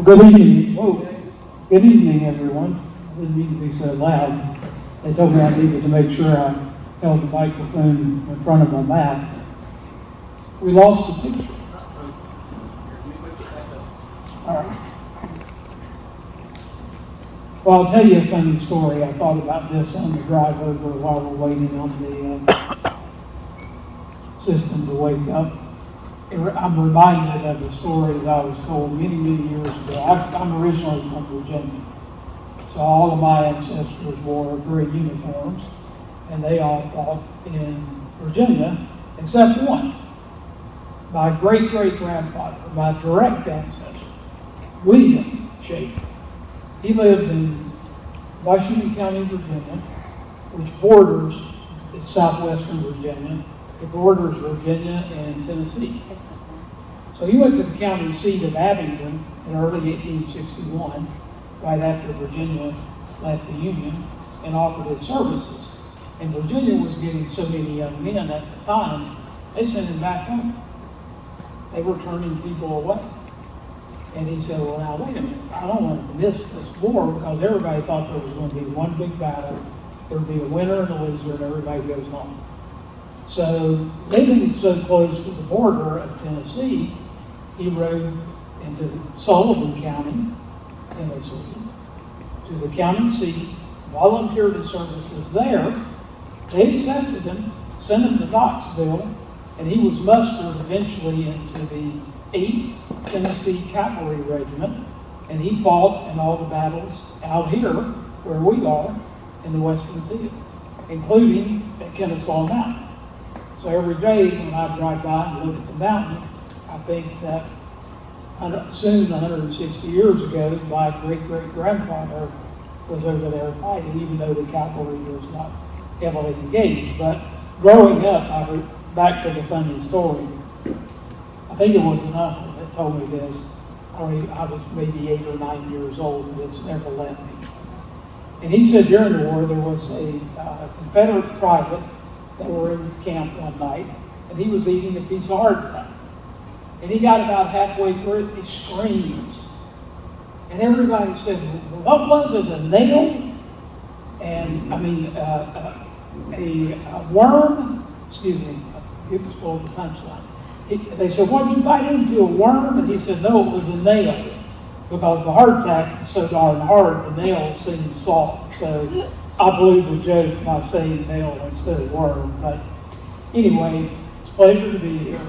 Good evening. Whoa. Good evening, everyone. I didn't mean to be so loud. They told me I needed to make sure I held the microphone in front of my mouth. We lost the picture. All right. Well, I'll tell you a funny story. I thought about this on the drive over while we're waiting on the system to wake up. I'm reminded of a story that I was told many, many years ago. I'm originally from Virginia. So all of my ancestors wore gray uniforms, and they all fought in Virginia, except one. My great-great-grandfather, my direct ancestor, William Schaefer. He lived in Washington County, Virginia, which borders, it's southwestern Virginia. It borders Virginia and Tennessee. So he went to the county seat of Abingdon in early 1861, right after Virginia left the Union, and offered his services. And Virginia was getting so many young men at the time, they sent him back home. They were turning people away. And he said, well, now, wait a minute. I don't want to miss this war because everybody thought there was going to be one big battle. There would be a winner and a loser, and everybody goes home. So, living so close to the border of Tennessee, he rode into Sullivan County, Tennessee, to the county seat, volunteered his services there. They accepted him, sent him to Knoxville, and he was mustered eventually into the 8th Tennessee Cavalry Regiment, and he fought in all the battles out here, where we are, in the Western Theater, including at Kennesaw Mountain. So every day when I drive by and look at the mountain, I think that soon, 160 years ago, my great-great-grandfather was over there fighting, even though the cavalry was not heavily engaged. But growing up, I heard, back to the funny story, I think it was an uncle that told me this. I was maybe 8 or 9 years old, and it's never left me. And he said during the war, there was a Confederate private that were in camp one night, and he was eating a piece of hardtack. And he got about halfway through it, he screams. And everybody said, what was it, a nail? And, I mean, a worm? Excuse me, it was full of the punchline. They said, what did you bite into, a worm? And he said, no, it was a nail. Because the hardtack is so darn hard, the nail seemed soft. So I believe the joke by saying nail instead of worm. But anyway, it's a pleasure to be here.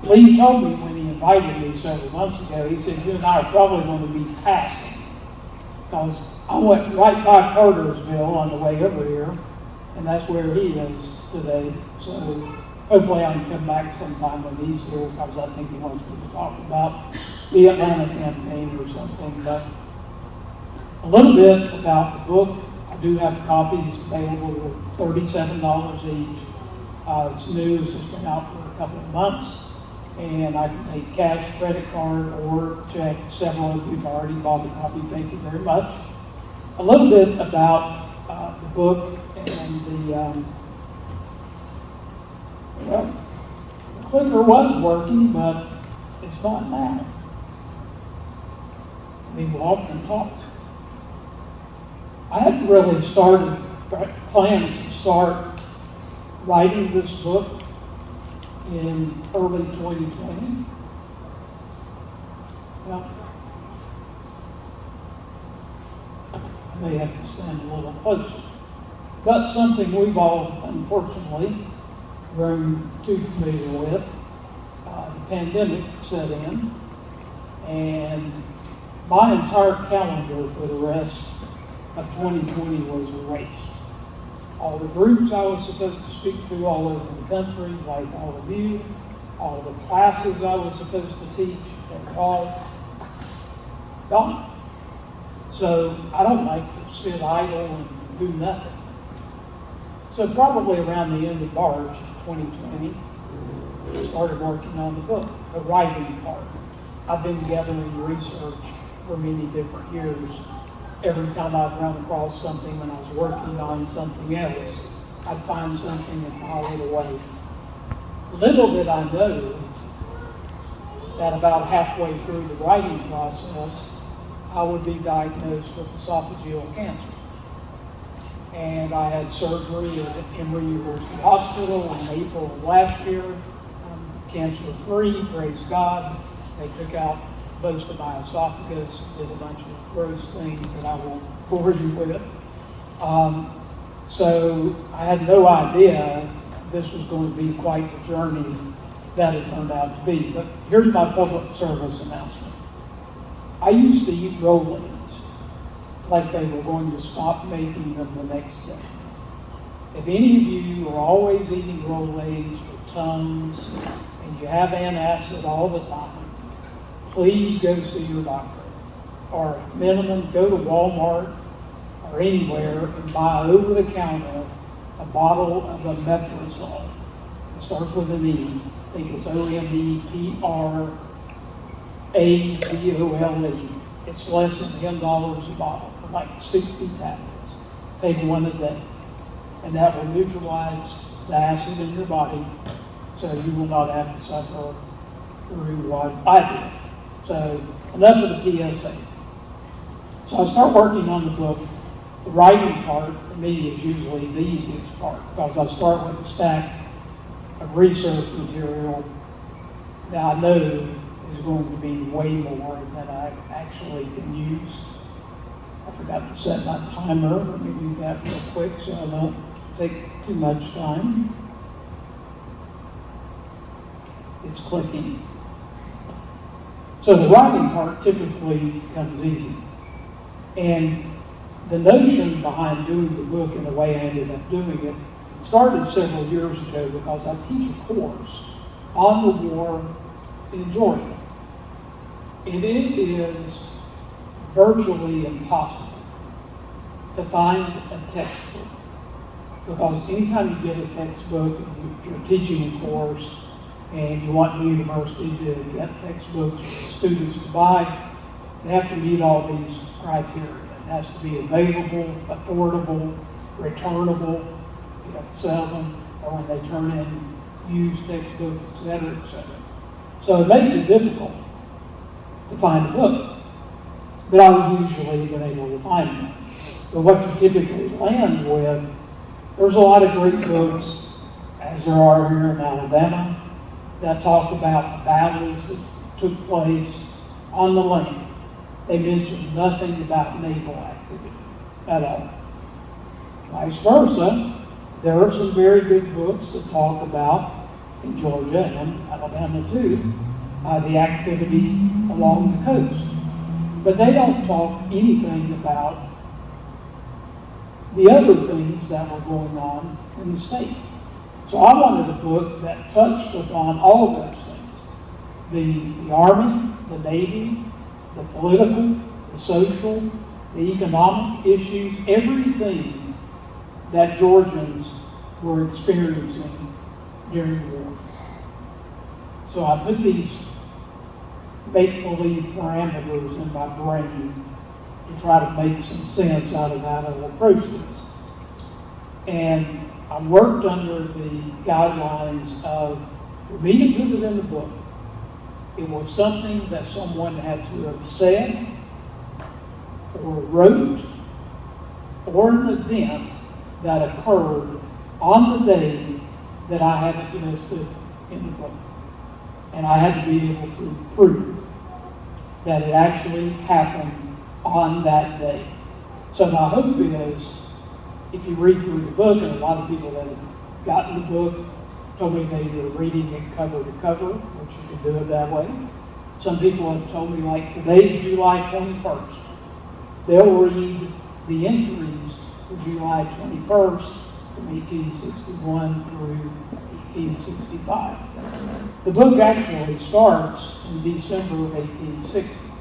Lee told me when he invited me several months ago, he said, you and I are probably going to be passing. Because I went right by Cartersville on the way over here, and that's where he is today. So hopefully I can come back sometime when he's here, because I think he wants me to talk about the Atlanta campaign or something. But a little bit about the book. I do have copies available for $37 each. It's new, it's just been out for a couple of months. And I can take cash, credit card, or check. Several of you have already bought a copy. Thank you very much. A little bit about the book and the clicker was working, but it's not now. We walked and talked. I hadn't really planned to start writing this book in early 2020. Well, I may have to stand a little closer. But something we've all, unfortunately, grown too familiar with. The pandemic set in, and my entire calendar for the rest of 2020 was erased. All the groups I was supposed to speak to all over the country, like all of you, all the classes I was supposed to teach, they're all gone. So I don't like to sit idle and do nothing. So probably around the end of March 2020, I started working on the book, the writing part. I've been gathering research for many different years. Every time I've run across something when I was working on something else, I'd find something and file it away. Little did I know that about halfway through the writing process, I would be diagnosed with esophageal cancer. And I had surgery at Emory University Hospital in April of last year. I'm cancer-free, praise God. They took out most of my esophagus, did a bunch of gross things that I won't bore you with. So I had no idea this was going to be quite the journey that it turned out to be. But here's my public service announcement. I used to eat roll-ins like they were going to stop making them the next day. If any of you are always eating Rolaids or Tums and you have antacid all the time, please go see your doctor. Or at minimum, go to Walmart or anywhere and buy over-the-counter a bottle of omeprazole. It starts with an E. I think it's OMEPRAZOLE. It's less than $10 a bottle for like 60 tablets. Take one a day. And that will neutralize the acid in your body so you will not have to suffer through what I did. So enough of the PSA. So I start working on the book. The writing part for me is usually the easiest part because I start with a stack of research material that I know is going to be way more than I actually can use. I forgot to set my timer. Let me do that real quick so I don't take too much time. It's clicking. So the writing part typically comes easy. And the notion behind doing the book and the way I ended up doing it started several years ago because I teach a course on the war in Georgia. And it is virtually impossible to find a textbook. Because anytime you get a textbook, if you're teaching a course and you want the university to get textbooks for students to buy, they have to meet all these criteria. It has to be available, affordable, returnable, you have to sell them, or when they turn in used textbooks, et cetera, et cetera. So it makes it difficult to find a book. But I've usually been able to find them. But what you typically land with, there's a lot of great books, as there are here in Alabama, that talk about the battles that took place on the land. They mention nothing about naval activity at all. Vice versa, there are some very good books that talk about, in Georgia and Alabama too, the activity along the coast. But they don't talk anything about the other things that were going on in the state. So I wanted a book that touched upon all of those things. The Army, the Navy, the political, the social, the economic issues, everything that Georgians were experiencing during the war. So I put these make-believe parameters in my brain to try to make some sense out of how to approach this. And I worked under the guidelines of, for me to put it in the book, it was something that someone had to have said or wrote or an event that occurred on the day that I had it listed in the book. And I had to be able to prove that it actually happened on that day. So my hope is, if you read through the book, and a lot of people that have gotten the book told me they were reading it cover to cover, which you can do it that way. Some people have told me, like, today's July 21st. They'll read the entries for July 21st from 1861 through 1865. The book actually starts in December of 1860,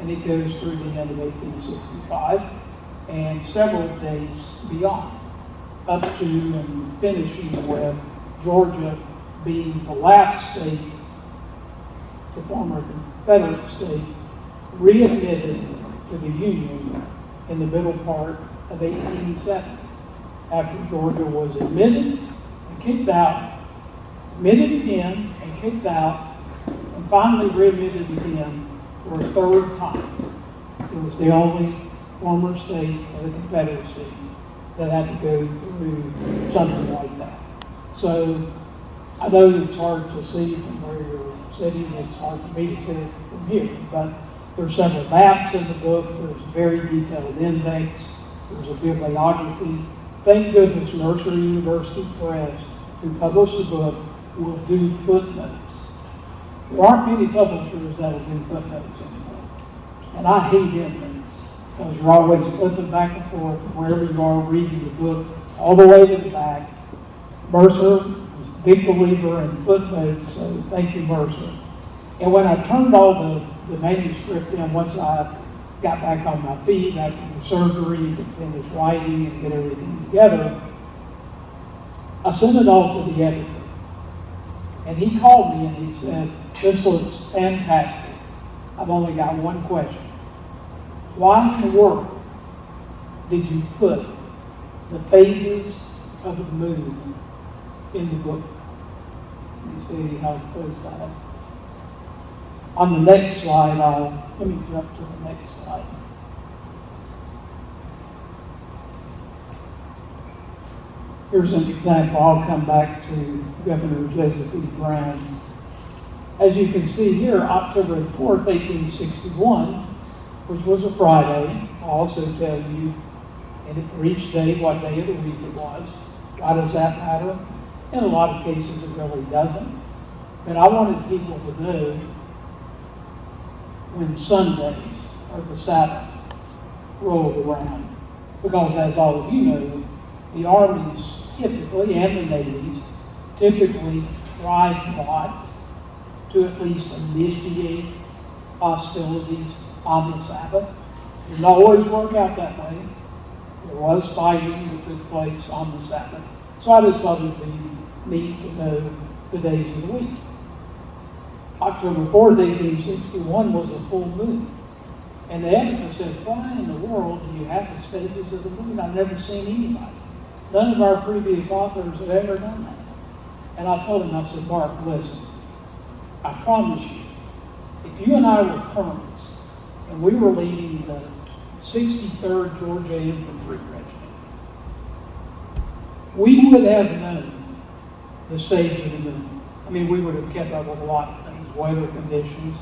and it goes through the end of 1865 and several days beyond, up to and finishing with Georgia being the last state, the former Confederate state, readmitted to the Union in the middle part of 1870, after Georgia was admitted and kicked out, admitted again and kicked out, and finally readmitted again for a third time. It was the only former state of the Confederacy that had to go through something like that. So I know it's hard to see from where you're sitting. It's hard for me to see it from here, but there's several maps in the book. There's a very detailed index. There's a bibliography. Thank goodness Mercer University Press, who published the book, will do footnotes. There aren't many publishers that will do footnotes anymore. And I hate endings, because you're always flipping back and forth from wherever you are reading the book all the way to the back. Mercer was a big believer in footnotes, so thank you, Mercer. And when I turned all the manuscript in, once I got back on my feet after the surgery and could finish writing and get everything together, I sent it off to the editor. And he called me and he said, "This looks fantastic. I've only got one question. Why in the world did you put the phases of the moon in the book?" You see how close I am. On the next slide, let me jump to the next slide. Here's an example. I'll come back to Governor Joseph E. Brown. As you can see here, October 4th, 1861, which was a Friday. I'll also tell you, and for each day, what day of the week it was. Why does that matter? In a lot of cases, it really doesn't. But I wanted people to know when Sundays or the Sabbath rolled around. Because as all of you know, the armies typically, and the navies, typically tried not to at least initiate hostilities on the Sabbath. It didn't always work out that way. There was fighting that took place on the Sabbath. So I just thought it would be neat to know the days of the week. October 4th, 1861 was a full moon. And the editor said, "Why in the world do you have the stages of the moon? I've never seen anybody. None of our previous authors have ever done that." And I told him, I said, "Mark, listen, I promise you, if you and I were colonels and we were leading the 63rd Georgia Infantry Regiment, we would have known the stage of the moon. I mean, we would have kept up with a lot of things, weather conditions,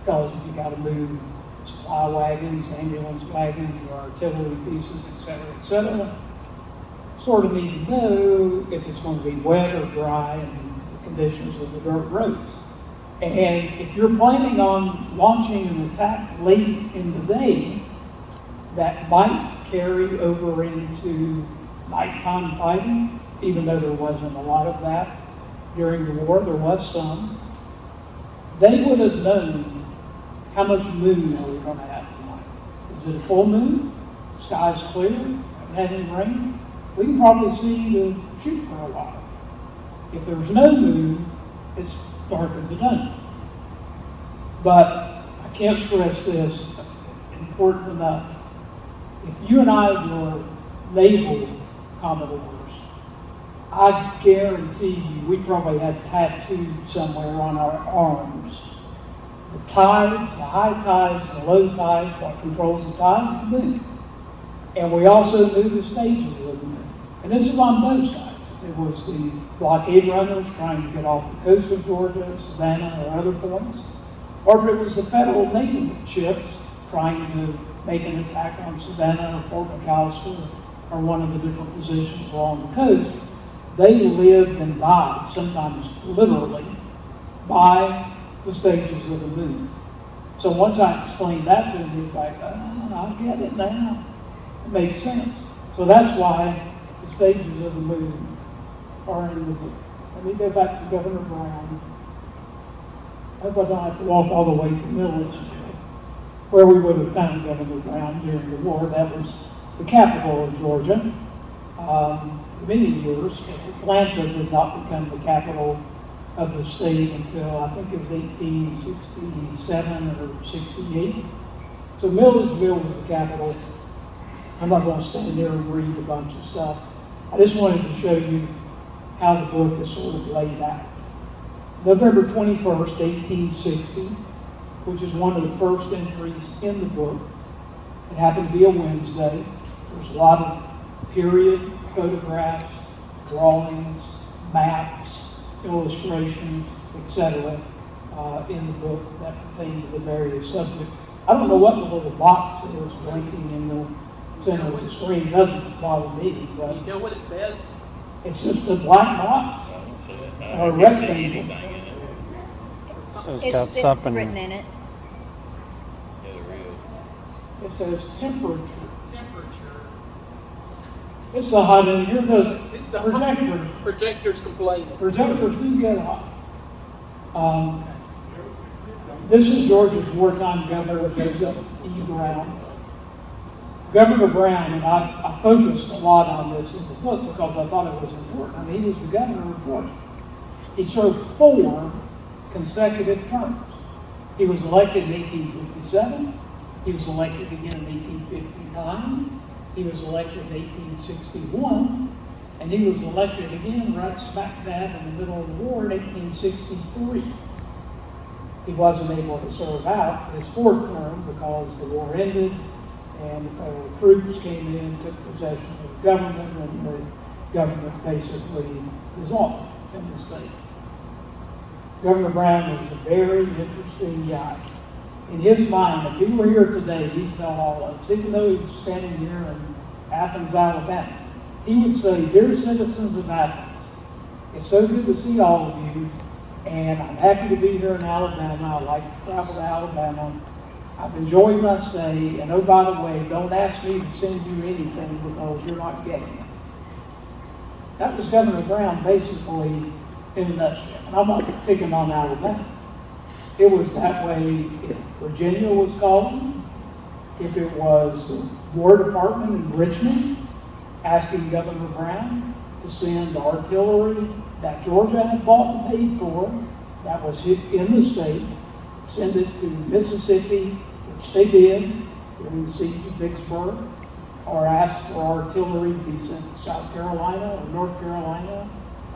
because if you got to move supply wagons, ambulance wagons, your artillery pieces, etc., sort of need to know if it's going to be wet or dry and the conditions of the dirt roads. And if you're planning on launching an attack late in the day, that might carry over into nighttime fighting, even though there wasn't a lot of that during the war, there was some. They would have known how much moon are we going to have tonight. Is it a full moon? Sky's clear? Haven't had any rain? We can probably see the shoot for a while. If there's no moon, it's dark as a dungeon. But I can't stress this important enough. If you and I were naval commodores, I guarantee you we probably had tattooed somewhere on our arms the tides, the high tides, the low tides, what controls the tides, the moon. And we also knew the stages of the moon. And this is on both sides. If it was the blockade runners trying to get off the coast of Georgia, Savannah, or other points, or if it was the federal naval ships trying to make an attack on Savannah or Fort McAllister or one of the different positions along the coast, they lived and died, sometimes literally, by the stages of the moon. So once I explained that to him, he's like, "Oh, I get it now. It makes sense." So that's why the stages of the moon are in the book. Let me go back to Governor Brown. I hope I don't have to walk all the way to Milledgeville, where we would have found Governor Brown during the war. That was the capital of Georgia. For many years, Atlanta did not become the capital of the state until I think it was 1867 or 68. So Milledgeville was the capital. I'm not going to stand there and read a bunch of stuff. I just wanted to show you how the book is sort of laid out. November 21st, 1860, which is one of the first entries in the book, It happened to be a Wednesday. There's a lot of period photographs, drawings, maps, illustrations, etc. In the book that pertain to the various subjects. I don't know what the little box is blinking in the center of the screen. It doesn't bother me, but You know what it says? it's just a black box or a rectangle. It's got something written in it. It says temperature. Temperature. It's so hot in here. The It's the projectors complaining. do get hot. This is Georgia's wartime governor, Joseph E. Brown. Governor Brown, and I focused a lot on this in the book because I thought it was important. I mean, he was the governor of Georgia. He served 4 consecutive terms. He was elected in 1857. He was elected again in 1859. He was elected in 1861. And he was elected again right smack dab in the middle of the war in 1863. He wasn't able to serve out his 4th term because the war ended and the federal troops came in, took possession of the government, and the government basically dissolved in the state. Governor Brown is a very interesting guy. In his mind, if he were here today, he'd tell all of us, even though he was standing here in Athens, Alabama, he would say, "Dear citizens of Athens, it's so good to see all of you, and I'm happy to be here in Alabama. I like to travel to Alabama. I've enjoyed my stay, and oh, by the way, don't ask me to send you anything because you're not getting it." That was Governor Brown basically in a nutshell. And I'm not picking on Alabama. It was that way if Virginia was calling, if it was the War Department in Richmond asking Governor Brown to send artillery that Georgia had bought and paid for, that was in the state, send it to Mississippi, which they did during the siege of Vicksburg, or ask for artillery to be sent to South Carolina or North Carolina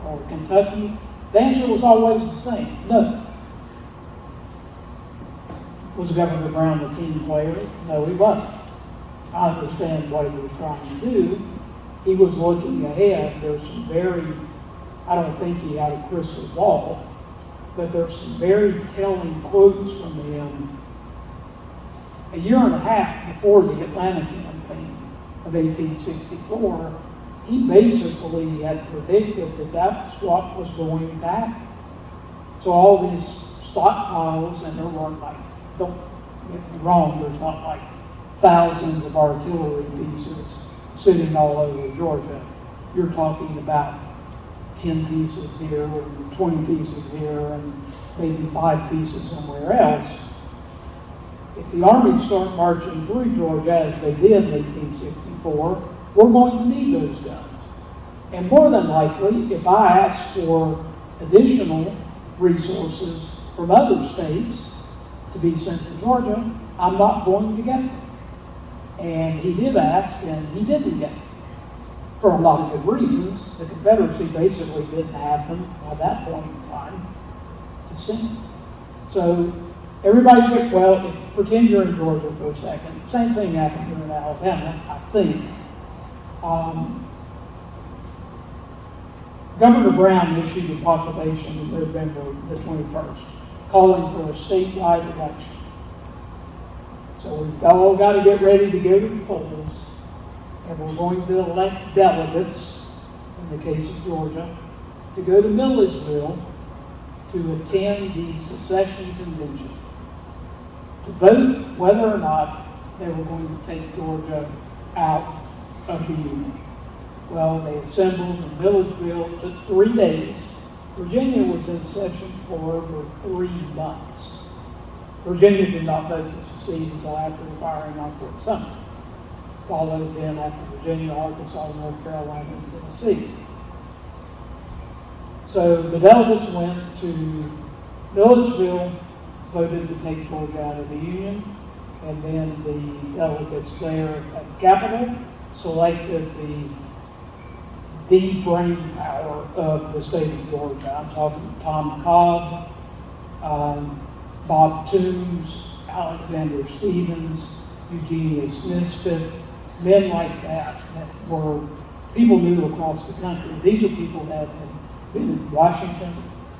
or Kentucky. The answer was always the same, no. Was Governor Brown a team player? No, he wasn't. I understand what he was trying to do. He was looking ahead. There's some I don't think he had a crystal ball, but there's some very telling quotes from him a year and a half before the Atlanta campaign of 1864. He basically had predicted that that's what was going to happen. So all these stockpiles, and there weren't don't get me wrong, there's not like thousands of artillery pieces sitting all over Georgia. You're talking about 10 pieces here, and 20 pieces here, and maybe 5 pieces somewhere else. If the armies start marching through Georgia, as they did in 1864, we're going to need those guns. And more than likely, if I ask for additional resources from other states to be sent to Georgia, I'm not going to get them. And he did ask, and he didn't get them. For a lot of good reasons. The Confederacy basically didn't have them by that point in time to send. So everybody took, pretend you're in Georgia for a second. Same thing happened here in Alabama, I think. Governor Brown issued a proclamation in November the 21st, calling for a statewide election. So we've all got to get ready to go to the polls, and we're going to elect delegates, in the case of Georgia, to go to Milledgeville to attend the secession convention, to vote whether or not they were going to take Georgia out of the Union. Well, they assembled in Milledgeville. It took 3 days. Virginia was in session for over 3 months. Virginia did not vote to secede until after the firing on Fort Sumter, followed then after Virginia, Arkansas, North Carolina, and Tennessee. So the delegates went to Milledgeville, voted to take Georgia out of the Union, and then the delegates there at the Capitol selected the brain power of the state of Georgia. I'm talking Tom Cobb, Bob Toombs, Alexander Stephens, Eugenius, Nisbet, men like that were people knew across the country. These are people that had been in Washington,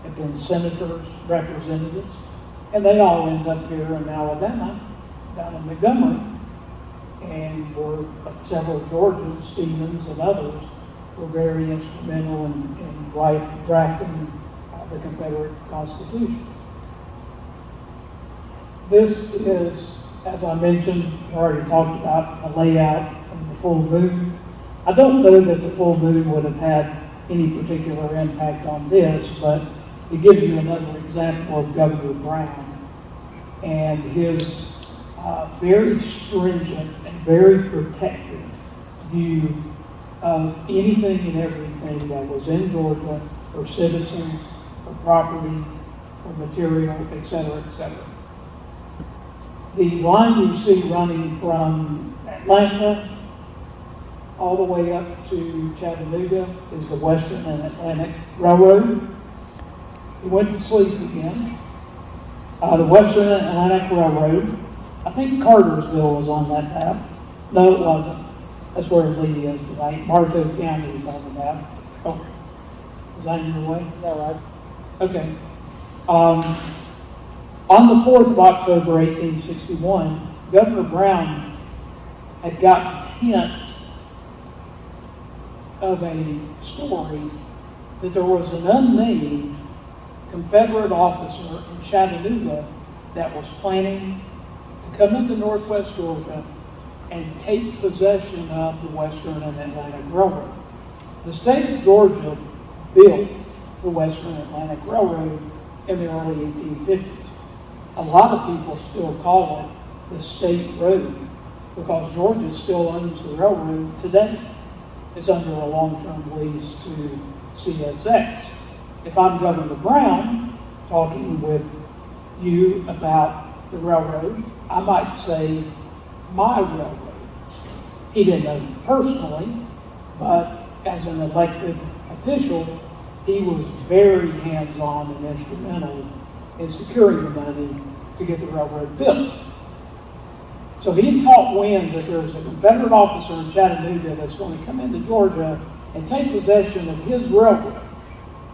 had been senators, representatives, and they all ended up here in Alabama, down in Montgomery, and were several Georgians, Stevens, and others were very instrumental in drafting the Confederate Constitution. This is, as I mentioned, we already talked about a layout of the full moon. I don't know that the full moon would have had any particular impact on this, but it gives you another example of Governor Brown and his very stringent and very protective view of anything and everything that was in Georgia, or citizens, or property, or material, etc., etc. The line you see running from Atlanta all the way up to Chattanooga is the Western and Atlantic Railroad. He went to sleep again. The Western and Atlantic Railroad, I think Cartersville was on that map. No, it wasn't. That's where Lee is tonight. Marco County is on the map. Oh, is that in your way? No, right. Okay. On the 4th of October, 1861, Governor Brown had gotten a hint of a story that there was an unnamed Confederate officer in Chattanooga that was planning to come into northwest Georgia and take possession of the Western and Atlantic Railroad. The state of Georgia built the Western Atlantic Railroad in the early 1850s. A lot of people still call it the state road because Georgia still owns the railroad today. It's under a long-term lease to CSX. If I'm Governor Brown talking with you about the railroad, I might say my railroad. He didn't know me personally, but as an elected official, he was very hands-on and instrumental in securing the money to get the railroad built. So he caught wind that there's a Confederate officer in Chattanooga that's going to come into Georgia and take possession of his railroad.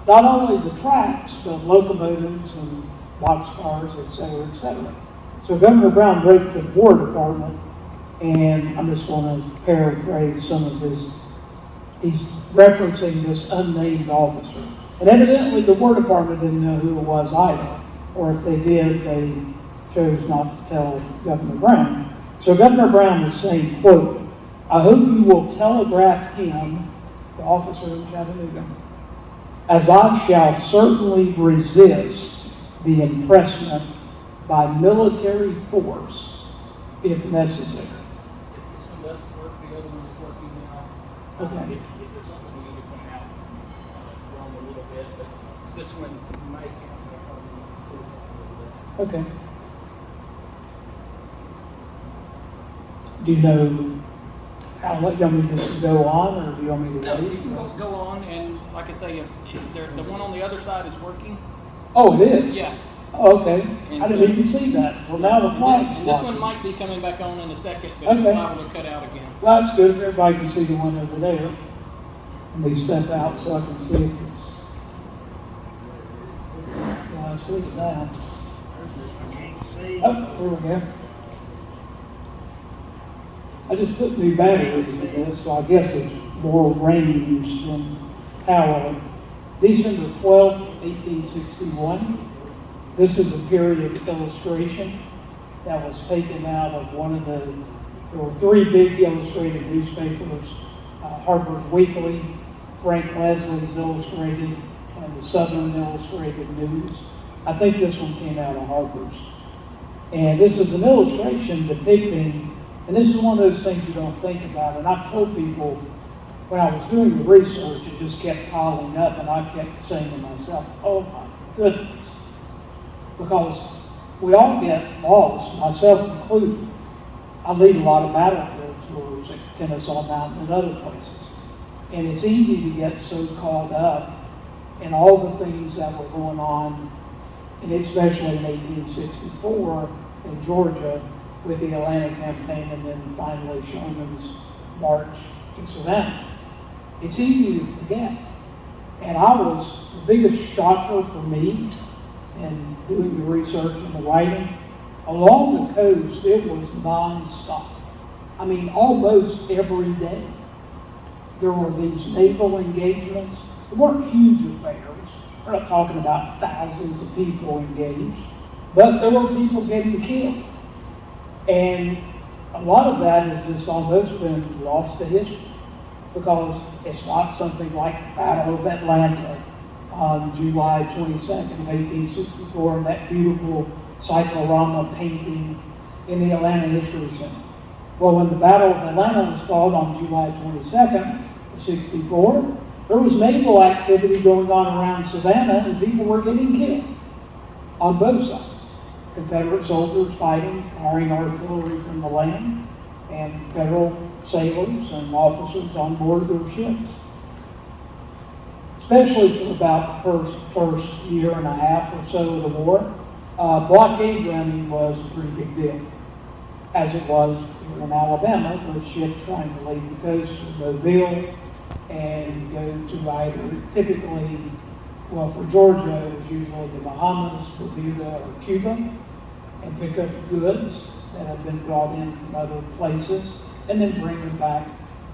Not only the tracks, but locomotives and boxcars, et cetera, et cetera. So Governor Brown wrote to the War Department, and I'm just going to paraphrase some of his, he's referencing this unnamed officer. And evidently the War Department didn't know who it was either, or if they did, they chose not to tell Governor Brown. So Governor Brown is saying, quote, "I hope you will telegraph him," the officer in Chattanooga, "as I shall certainly resist the impressment by military force if necessary." If this one doesn't work, the other one is working now. Okay. If there's something we need to point out, wrong a little bit, but this one might have a problem with school a little bit. Okay. Do you know how, you want me to just go on, or do you want me to No, you wait? can go on, and like I say, if the one on the other side is working, Oh, it is? yeah. Oh, okay. And I didn't so- even see that. Well, now the flag. And this one might be coming back on in a second, but it's Okay. liable to cut out again. Well, that's good if everybody can see the one over there. Let me step out so I can see if it's. Yeah, I see it now. I can't see. Oh, there we go. I just put new batteries in this, so I guess it's more range than power. December 12th, 1861. This is a period illustration that was taken out of one of there were three big illustrated newspapers, Harper's Weekly, Frank Leslie's Illustrated, and the Southern Illustrated News. I think this one came out of Harper's. And this is an illustration depicting, and this is one of those things you don't think about, and I've told people when I was doing the research, it just kept piling up, and I kept saying to myself, oh my goodness. Because we all get lost, myself included. I lead a lot of battlefield tours at Kennesaw Mountain and other places. And it's easy to get so caught up in all the things that were going on, and especially in 1864 in Georgia, with the Atlantic campaign and then finally Sherman's march to Savannah. It's easy to forget. And the biggest shocker for me in doing the research and the writing, along the coast, it was nonstop. I mean, almost every day. There were these naval engagements. They weren't huge affairs. We're not talking about thousands of people engaged, but there were people getting killed. And a lot of that has just almost been lost to history because it's not something like the Battle of Atlanta on July 22nd of 1864 and that beautiful cyclorama painting in the Atlanta History Center. Well, when the Battle of Atlanta was fought on July 22nd of 64, there was naval activity going on around Savannah and people were getting killed on both sides. Confederate soldiers fighting, firing artillery from the land, and Federal sailors and officers on board their ships. Especially for about the first year and a half or so of the war, blockade running was a pretty big deal, as it was here in Alabama, with ships trying to leave the coast of Mobile and go to either typically, well, for Georgia, it was usually the Bahamas, Bermuda, or Cuba, and pick up goods that have been brought in from other places, and then bring them back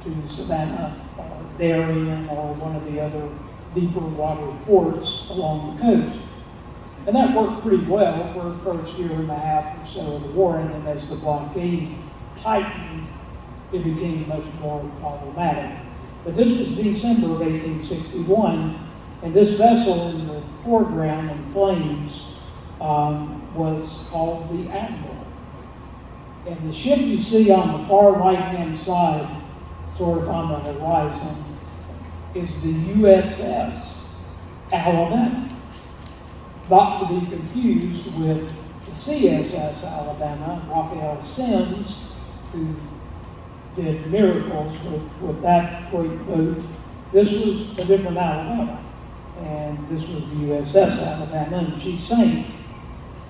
to Savannah or Darien or one of the other deeper water ports along the coast. And that worked pretty well for the first year and a half or so of the war, and then as the blockade tightened, it became much more problematic. But this was December of 1861, and this vessel in the foreground in flames was called the Admiral. And the ship you see on the far right-hand side, sort of on the horizon, is the USS Alabama. Not to be confused with the CSS Alabama, Raphael Sims, who did miracles with that great boat. This was a different Alabama, and this was the USS Alabama, and she sank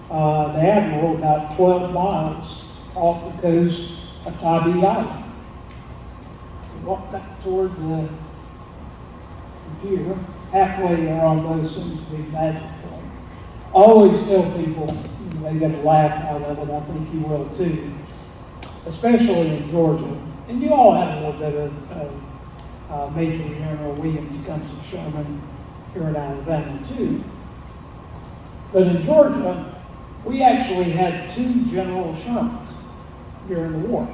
the Admiral about 12 miles off the coast of Tybee Island. We walked back toward the computer. Halfway there almost seems to be magic point. I always tell people, they get a laugh out of it, I think you will too, especially in Georgia. And you all have a little bit of Major General William Tecumseh Sherman here in Alabama too. But in Georgia, we actually had two General Shermans during the war.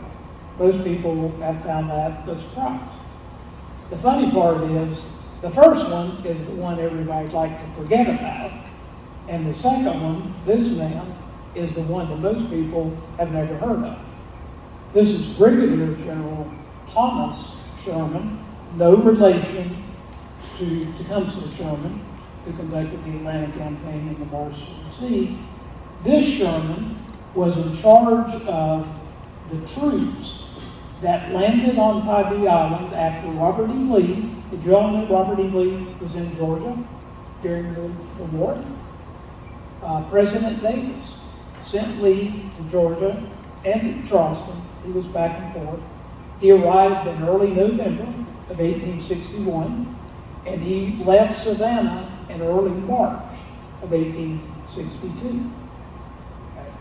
Most people have found that a surprise. The funny part is, the first one is the one everybody'd like to forget about. And the second one, this man, is the one that most people have never heard of. This is Brigadier General Thomas Sherman, no relation to Tecumseh Sherman, who conducted the Atlantic campaign in the March to the Sea. This Sherman was in charge of the troops that landed on Tybee Island after Robert E. Lee. Did you all know Robert E. Lee was in Georgia during the war? President Davis sent Lee to Georgia and to Charleston. He was back and forth. He arrived in early November of 1861, and he left Savannah in early March of 1862.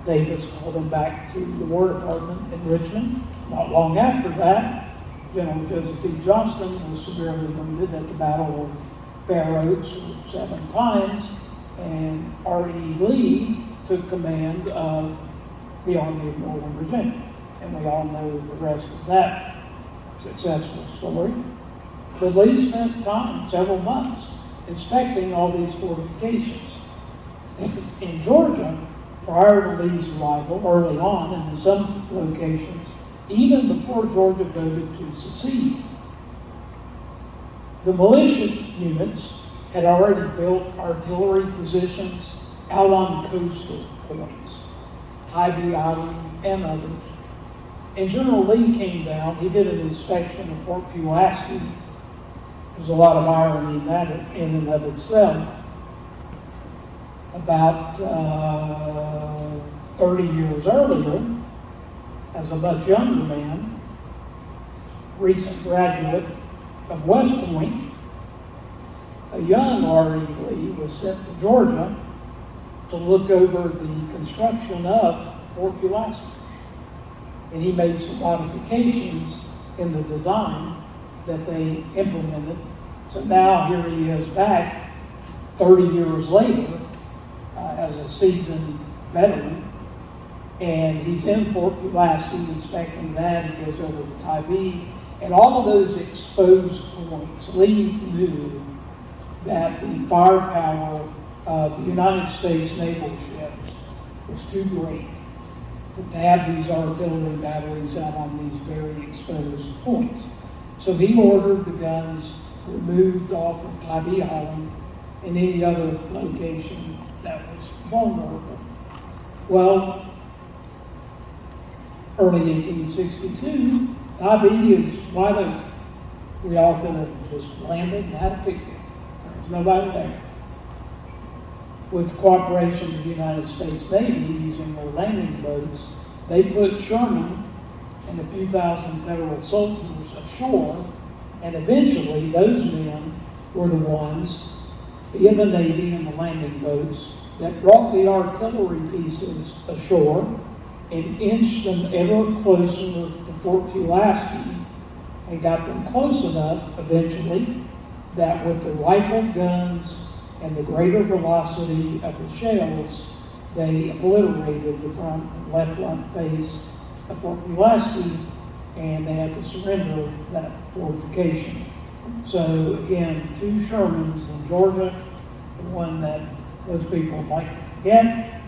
Davis called him back to the War Department in Richmond. Not long after that, General Joseph B. Johnston was severely wounded at the Battle of Fair Oaks 7 times, and R.E. Lee took command of the Army of Northern Virginia. And we all know the rest of that successful story. But Lee spent time, several months, inspecting all these fortifications. In Georgia, prior to Lee's arrival, early on, and in some locations, even before Georgia voted to secede, the militia units had already built artillery positions out on coastal points, Tybee Island and others. And General Lee came down. He did an inspection of Fort Pulaski. There's a lot of irony in that in and of itself. About 30 years earlier, as a much younger man, recent graduate of West Point, a young R.E. Lee was sent to Georgia to look over the construction of Fort Pulaski. And he made some modifications in the design that they implemented. So now here he is back 30 years later as a seasoned veteran. And he's in Fort Pulaski inspecting that. He goes over to Tybee. And all of those exposed points, Lee knew that the firepower of the United States naval ships was too great to have these artillery batteries out on these very exposed points. So he ordered the guns removed off of Tybee Island and any other location that was vulnerable. Well, early 1862, Tybee is why we all could have just landed and had a picnic. There's nobody there. With cooperation of the United States Navy using their landing boats, they put Sherman and a few thousand federal soldiers ashore, and eventually those men were the ones, via the Navy and the landing boats, that brought the artillery pieces ashore and inched them ever closer to Fort Pulaski and got them close enough eventually that with the rifle guns and the greater velocity of the shells, they obliterated the left front face of Fort Pulaski, and they had to surrender that fortification. So again, two Shermans in Georgia, the one that most people like to forget,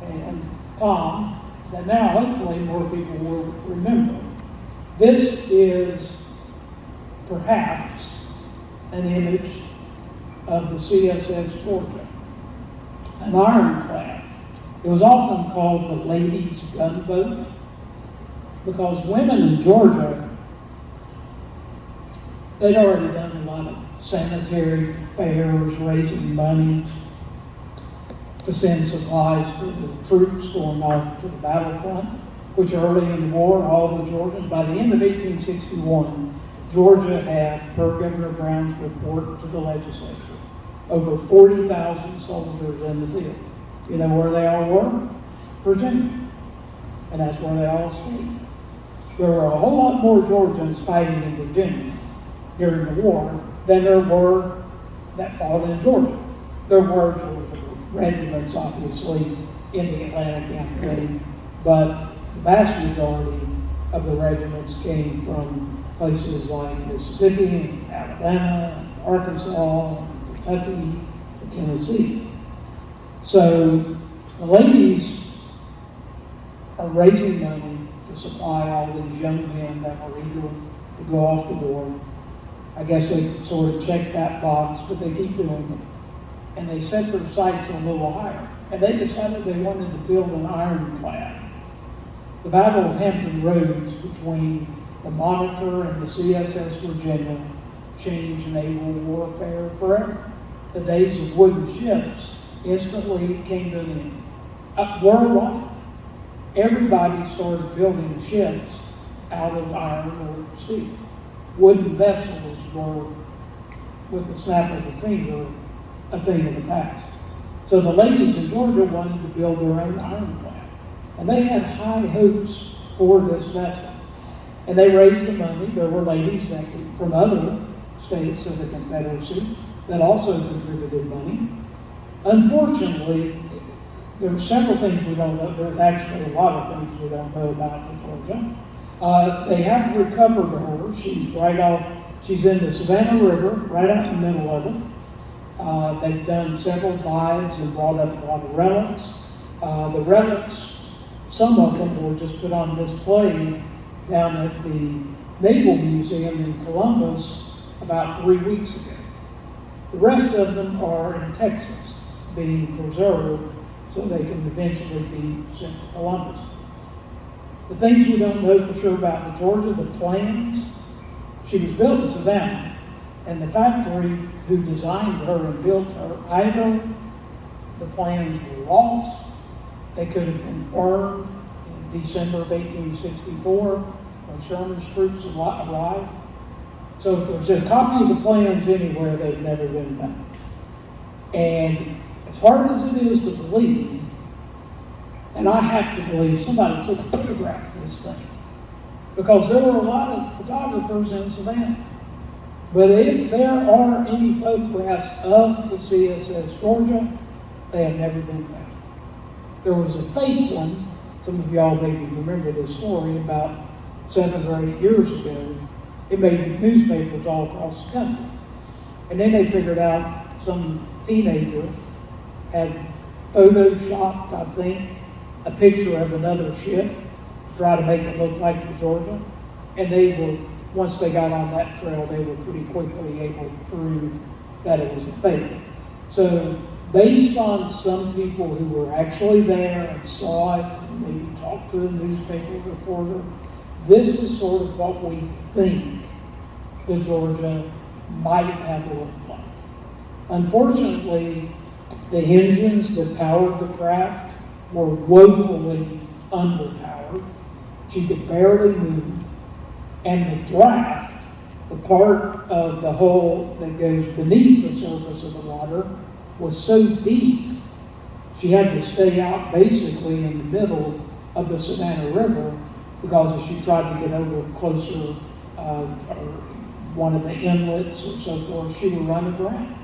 and Tom, that now hopefully more people will remember. This is perhaps an image of the CSS Georgia, an ironclad. It was often called the ladies' gunboat because women in Georgia, they'd already done a lot of sanitary fairs, raising money to send supplies to the troops going off to the battlefront, which early in the war, all the Georgians, by the end of 1861, Georgia had, per Governor Brown's report to the legislature, over 40,000 soldiers in the field. You know where they all were? Virginia. And that's where they all stayed. There were a whole lot more Georgians fighting in Virginia during the war than there were that fought in Georgia. There were Georgia regiments, obviously, in the Atlanta campaign, but the vast majority of the regiments came from places like Mississippi, Alabama, Arkansas, Kentucky, and Tennessee. So the ladies are raising money to supply all these young men that were eager to go off to war. I guess they sort of checked that box, but they keep doing it. And they set their sights a little higher. And they decided they wanted to build an ironclad. The Battle of Hampton Roads between the Monitor and the CSS Virginia changed naval warfare forever. The days of wooden ships instantly came to an end. Worldwide, everybody started building ships out of iron or steel. Wooden vessels were, with the snap of a finger, a thing of the past. So the ladies in Georgia wanted to build their own ironclad. And they had high hopes for this vessel. And they raised the money. There were ladies that came from other states of the Confederacy that also contributed money. Unfortunately, there are several things we don't know. There's actually a lot of things we don't know about Georgia. They have recovered her. She's in the Savannah River, right out in the middle of it. They've done several dives and brought up a lot of relics. The relics, some of them were just put on display down at the Naval Museum in Columbus about 3 weeks ago. The rest of them are in Texas, being preserved so they can eventually be sent to Columbus. The things we don't know for sure about the Georgia, the plans, she was built in Savannah, and the factory who designed her and built her, either the plans were lost, they could have been burned in December of 1864 when Sherman's troops arrived. So if there's a copy of the plans anywhere, they've never been found. And as hard as it is to believe, and I have to believe somebody took a photograph of this thing, because there were a lot of photographers in Savannah. But if there are any photographs of the CSS Georgia, they have never been found. There was a fake one. Some of y'all maybe remember this story about 7 or 8 years ago. It made newspapers all across the country. And then they figured out some teenager had photoshopped, I think, a picture of another ship to try to make it look like the Georgia. And they were, once they got on that trail, they were pretty quickly able to prove that it was a fake. So based on some people who were actually there and saw it, and maybe talked to a newspaper reporter, this is sort of what we think the Georgia might have looked like. Unfortunately, the engines that powered the craft were woefully underpowered. She could barely move. And the draft, the part of the hull that goes beneath the surface of the water, was so deep, she had to stay out basically in the middle of the Savannah River, because if she tried to get over closer, or one of the inlets or so forth, she would run aground,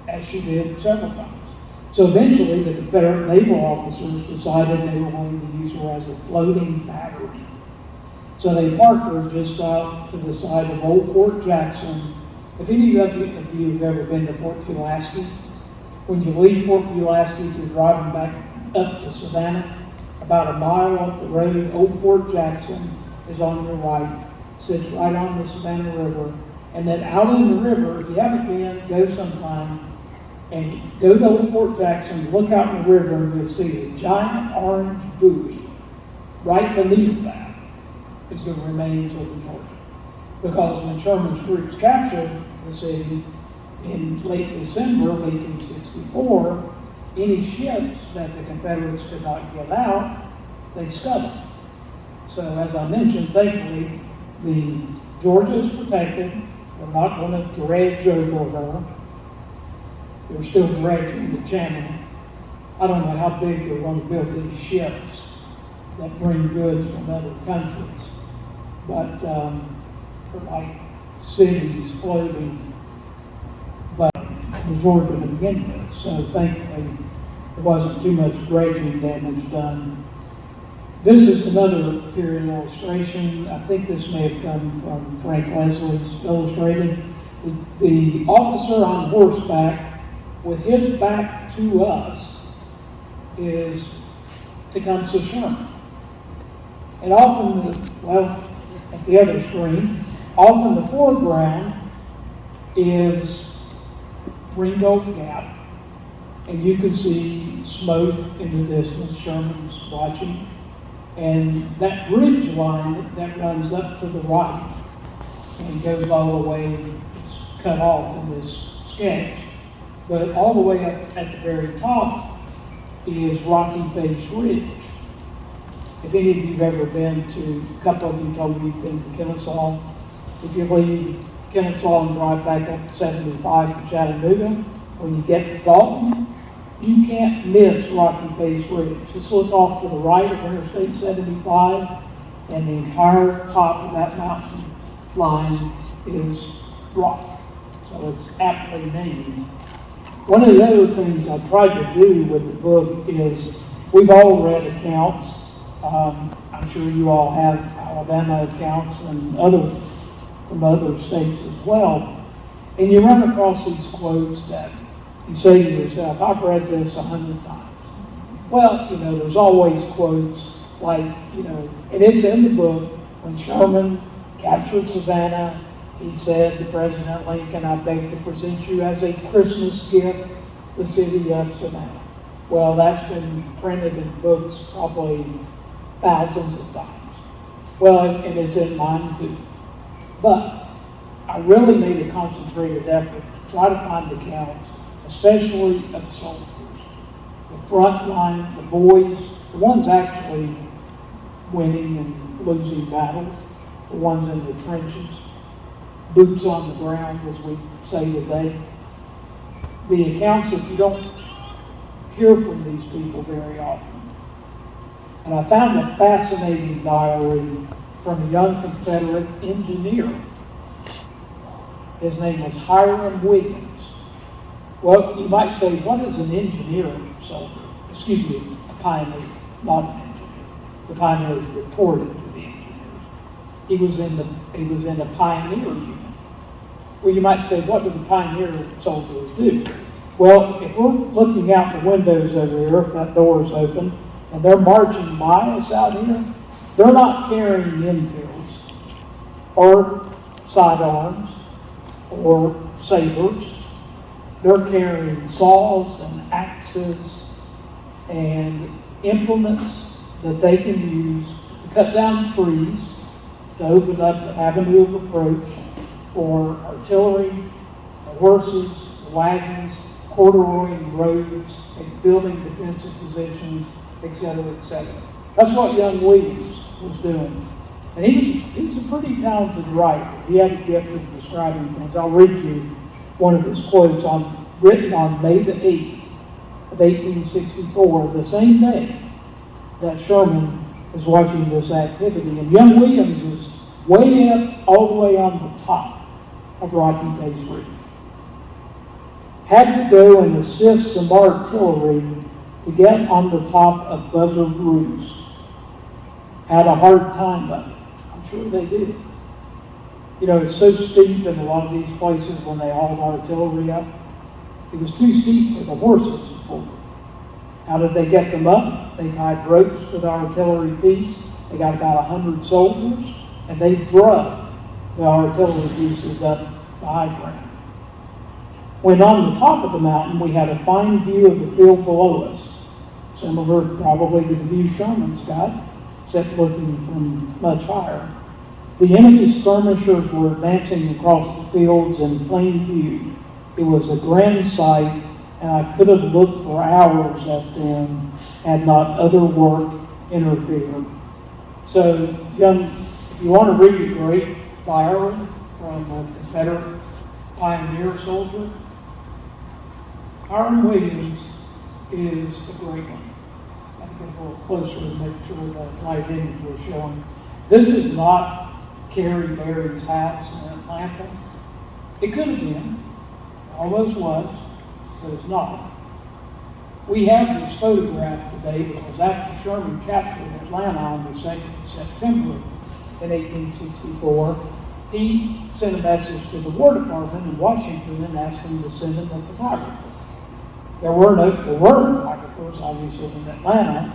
as she did several times. So eventually the Confederate naval officers decided they were going to use her as a floating battery. So they parked her just off to the side of old Fort Jackson. If any of you have ever been to Fort Pulaski, when you leave Fort Pulaski, if you're driving back up to Savannah, about a mile up the road, old Fort Jackson is on your right, sits right on the Savannah River. And then out in the river, if you haven't been, go sometime, and go to old Fort Jackson, look out in the river, and you'll see a giant orange buoy. Right beneath that is the remains of the Georgia. Because when Sherman's troops captured the city in late December of 1864, any ships that the Confederates could not get out, they scuttled. So as I mentioned, thankfully, the Georgia is protected. We're not going to dredge over her. They're still dredging the channel. I don't know how big they're going to build these ships that bring goods from other countries, but for like cities floating, but the Georgia to begin with. So thankfully, there wasn't too much dredging damage done. This is another period illustration. I think this may have come from Frank Leslie's Illustrated. The officer on horseback with his back to us is Tecumseh Sherman. And often, at the other screen, off in the foreground is Ringgold Gap. And you can see smoke in the distance. Sherman's watching. And that ridge line that runs up to the right and goes all the way, it's cut off in this sketch, but all the way up at the very top is Rocky Face Ridge. If any of you have ever been to, a couple of you told me you've been to Kennesaw. If you leave Kennesaw and drive back up 75 to Chattanooga, when you get to Dalton, you can't miss Rocky Face Ridge. Just look off to the right of Interstate 75, and the entire top of that mountain line is rock. So it's aptly named. One of the other things I tried to do with the book is, we've all read accounts. I'm sure you all have Alabama accounts and from other states as well. And you run across these quotes that you say to yourself, I've read this 100 times. Well, there's always quotes like, and it's in the book, when Sherman captured Savannah, he said to President Lincoln, I beg to present you as a Christmas gift the city of Savannah. Well, that's been printed in books probably thousands of times. Well, and it's in mine too. But I really made a concentrated effort to try to find accounts, especially of soldiers. The front line, the boys, the ones actually winning and losing battles, the ones in the trenches, boots on the ground, as we say today. The accounts that you don't hear from these people very often. And I found a fascinating diary from a young Confederate engineer. His name was Hiram Williams. Well, you might say, what is an engineer soldier? Excuse me, a pioneer, not an engineer. The pioneers reported to the engineers. He was in the pioneer unit. Well, you might say, what do the pioneer soldiers do? Well, if we're looking out the windows over here, if that door is open, and they're marching by us out here, they're not carrying infills or sidearms or sabers. They're carrying saws and axes and implements that they can use to cut down trees, to open up an avenue of approach for artillery, the horses, the wagons, corduroying roads, and building defensive positions, etc., etc. That's what young Williams was doing. And he was a pretty talented writer. He had a gift of describing things. I'll read you one of his quotes written on May the 8th of 1864, the same day that Sherman is watching this activity. And young Williams is way up, all the way on the top of Rocky Face Ridge. Had to go and assist some artillery to get on the top of Buzzard Roost. Had a hard time, but I'm sure they did. You know, it's so steep in a lot of these places when they hauled artillery up. It was too steep for the horses to pull them. How did they get them up? They tied ropes to the artillery piece. They got about 100 soldiers, and they drug the artillery pieces up the high ground. When on the top of the mountain, we had a fine view of the field below us, similar probably to the view Sherman's got, except looking from much higher. The enemy skirmishers were advancing across the fields in plain view. It was a grand sight, and I could have looked for hours at them had not other work interfered. So, if you want to read a great diary from a Confederate pioneer soldier, Hiram Williams is a great one. I have to get a little closer to make sure that light image was showing. This is not Carrie Berry's house in Atlanta. It could have been, almost was, but it's not. We have this photograph today because after Sherman captured Atlanta on the 2nd of September in 1864, he sent a message to the War Department in Washington and asked them to send him a photographer. There were photographers, obviously, in Atlanta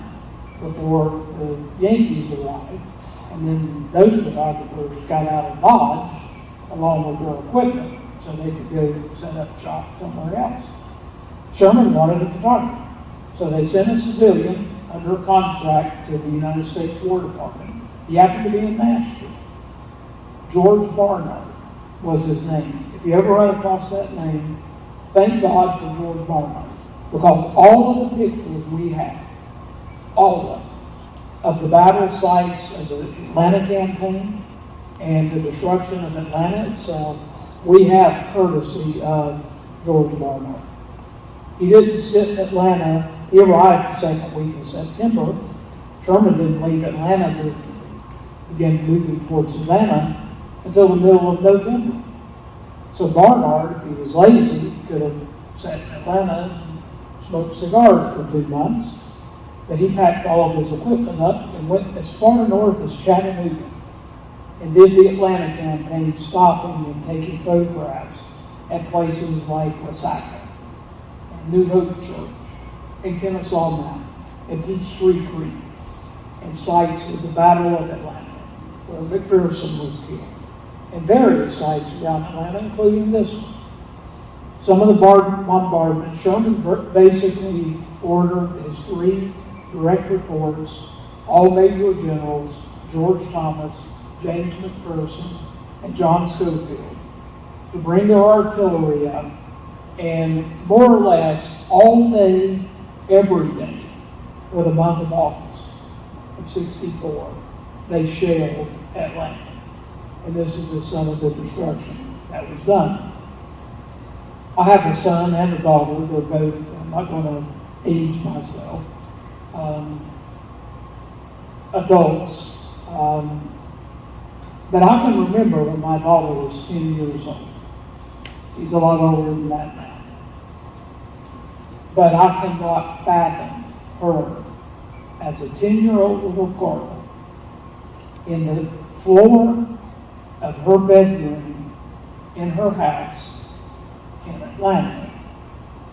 before the Yankees arrived. And then those photographers got out of Dodge along with their equipment so they could go set up shop somewhere else. Sherman wanted a photographer. So they sent a civilian under a contract to the United States War Department. He happened to be in Nashville. George Barnard was his name. If you ever run across that name, thank God for George Barnard. Because all of the pictures we have, all of the battle sites of the Atlanta campaign and the destruction of Atlanta itself, we have courtesy of George Barnard. He didn't sit in Atlanta. He arrived the second week of September. Sherman didn't leave Atlanta to begin moving towards Savannah until the middle of November. So Barnard, if he was lazy, could have sat in Atlanta and smoked cigars for 2 months. But he packed all of his equipment up and went as far north as Chattanooga and did the Atlanta campaign, stopping and taking photographs at places like Resaca and New Hope Church and Kennesaw Mountain and Peachtree Creek and sites of the Battle of Atlanta where McPherson was killed and various sites around Atlanta, including this one. Some of the bombardment, Sherman basically ordered his 3 direct reports, all major generals, George Thomas, James McPherson, and John Schofield, to bring their artillery up and more or less all day, every day, for the month of August of '64, they shelled Atlanta. And this is the son of the destruction that was done. I have a son and a daughter. They're both, I'm not going to age myself, adults. But I can remember when my daughter was 10 years old. She's a lot older than that now. But I cannot fathom her as a 10-year-old little girl in the floor of her bedroom in her house in Atlanta,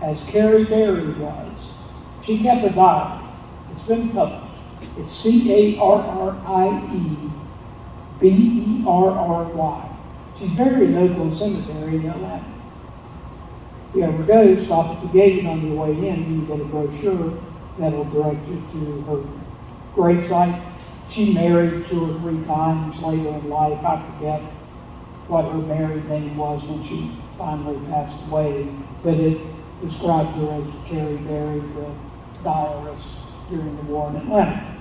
as Carrie Berry was. She kept a diary. It's been published. It's Carrieberry. She's buried in Oakland Cemetery in Atlanta. If you ever go, stop at the gate on your way in. You can get a brochure that'll direct you to her gravesite. She married 2 or 3 times later in life. I forget what her married name was when she finally passed away, but it describes her as Carrie Berry, the diarist during the war in Atlanta.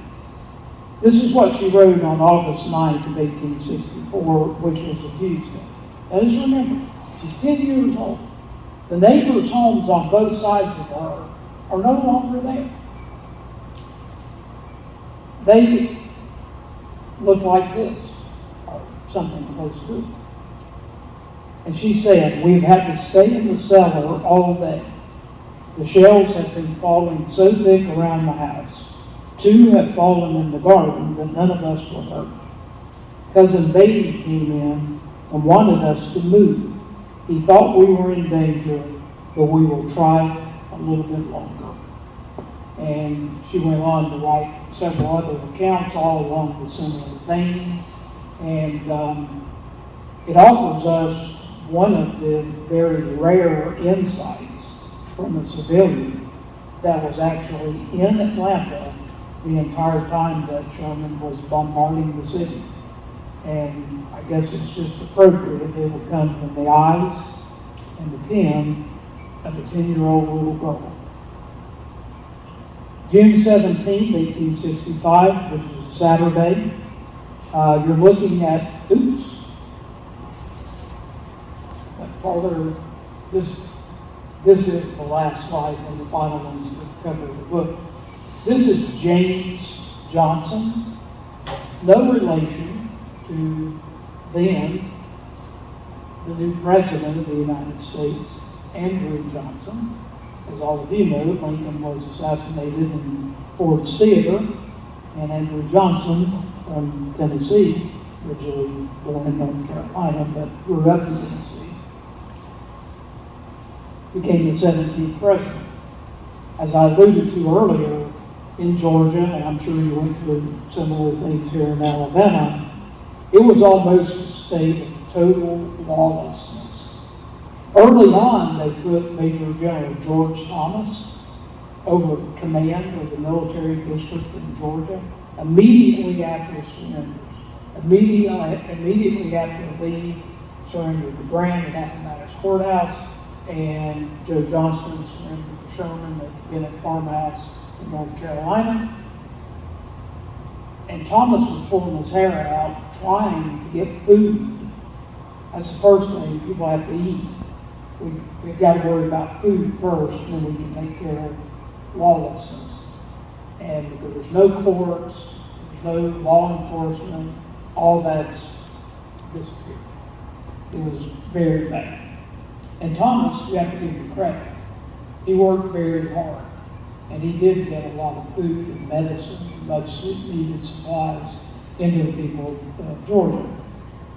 This is what she wrote on August 9th of 1864, which was a Tuesday. Now just remember, she's 10 years old. The neighbors' homes on both sides of her are no longer there. They look like this, or something close to it. And she said, "We've had to stay in the cellar all day. The shells have been falling so thick around the house. 2 have fallen in the garden, but none of us were hurt. Cousin Beatty came in and wanted us to move. He thought we were in danger, but we will try a little bit longer." And she went on to write several other accounts all along the similar vein. And it offers us one of the very rare insights from a civilian that was actually in Atlanta the entire time that Sherman was bombarding the city. And I guess it's just appropriate it would come from the eyes and the pen of a 10-year-old little girl. June 17th, 1865, which was a Saturday, you're looking at, Father, this is the last slide and the final one's the cover of the book. This is James Johnson, no relation to then the new president of the United States, Andrew Johnson. As all of you know, Lincoln was assassinated in Ford's Theater, and Andrew Johnson from Tennessee, originally born in North Carolina, but grew up in Tennessee, became the 17th president. As I alluded to earlier, in Georgia, and I'm sure you went through similar things here in Alabama, it was almost a state of total lawlessness. Early on, they put Major General George Thomas over command of the military district in Georgia immediately after his surrenders. Immediately after Lee surrendered to Grant at Appomattox Courthouse, and Joe Johnston surrendered to Sherman at Bennett Farmhouse in North Carolina. And Thomas was pulling his hair out trying to get food. That's the first thing people have to eat. We've got to worry about food first, and then we can take care of lawlessness. And there was no courts, there's no law enforcement, all that's disappeared. It was very bad. And Thomas, we have to give him credit. He worked very hard. And he did get a lot of food and medicine, much needed supplies into the people of Georgia.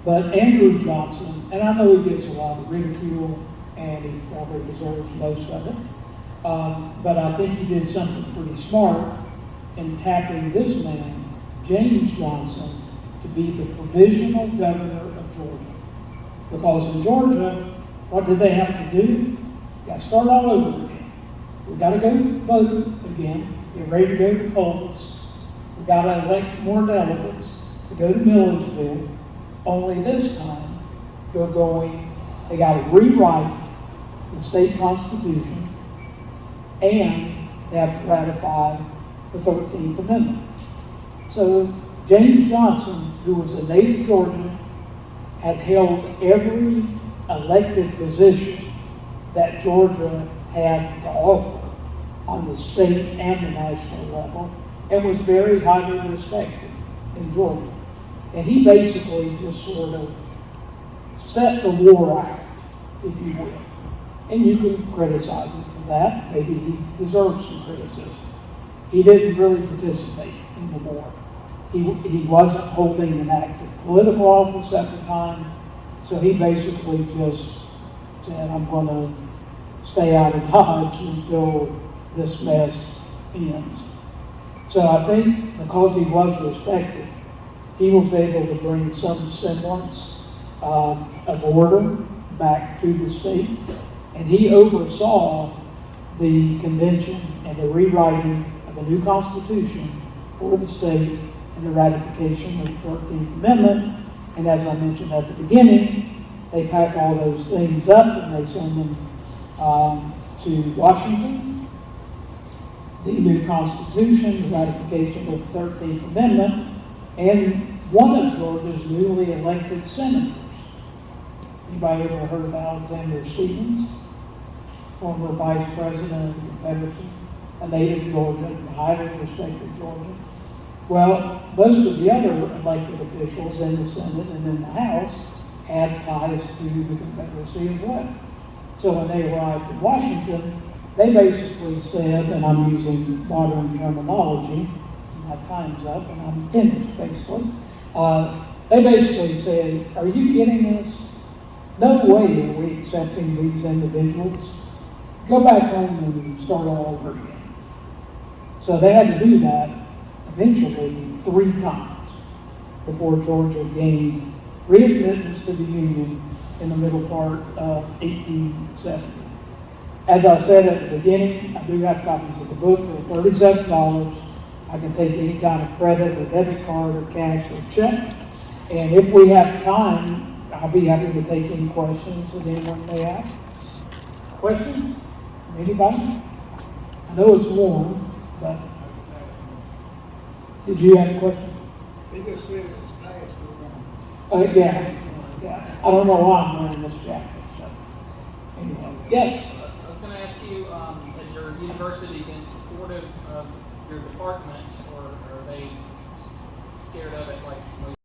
But Andrew Johnson, and I know he gets a lot of ridicule, and he probably deserves most of it, but I think he did something pretty smart in tapping this man, James Johnson, to be the provisional governor of Georgia. Because in Georgia, what did they have to do? Got to start all over again. We got to go vote again, get ready to go to polls. We got to elect more delegates to go to Milledgeville. Only this time, they got to rewrite the state constitution, and they have to ratify the 13th Amendment. So James Johnson, who was a native Georgian, had held every elected position that Georgia had to offer on the state and the national level, and was very highly respected in Georgia. And he basically just sort of set the war act, if you will. And you can criticize him for that. Maybe he deserves some criticism. He didn't really participate in the war. He wasn't holding an active political office at the time, so he basically just said, I'm going to stay out of Dodge until this mess ends. So I think because he was respected, he was able to bring some semblance of order back to the state, and he oversaw the convention and the rewriting of a new constitution for the state and the ratification of the 13th Amendment. And as I mentioned at the beginning, they pack all those things up and they send them to Washington. The new Constitution, the ratification of the 13th Amendment, and one of Georgia's newly elected senators. Anybody ever heard of Alexander Stephens? Former vice president of the Confederacy, a native Georgian, a highly respected Georgian. Well, most of the other elected officials in the Senate and in the House had ties to the Confederacy as well. So when they arrived in Washington, they basically said, and I'm using modern terminology, my time's up and I'm finished basically. They basically said, are you kidding us? No way are we accepting these individuals. Go back home and start all over again. So they had to do that eventually 3 times before Georgia gained readmittance to the Union in the middle part of 1870. As I said at the beginning, I do have copies of the book. They're $37. I can take any kind of credit or debit card or cash or check. And if we have time, I'll be happy to take any questions that anyone may have. Questions? Anybody? I know it's warm, but did you have a question? They just said it's passed. Yeah. I don't know why I'm wearing this jacket. So. Anyway, yes. I was going to ask you, has your university been supportive of your department, or are they scared of it like most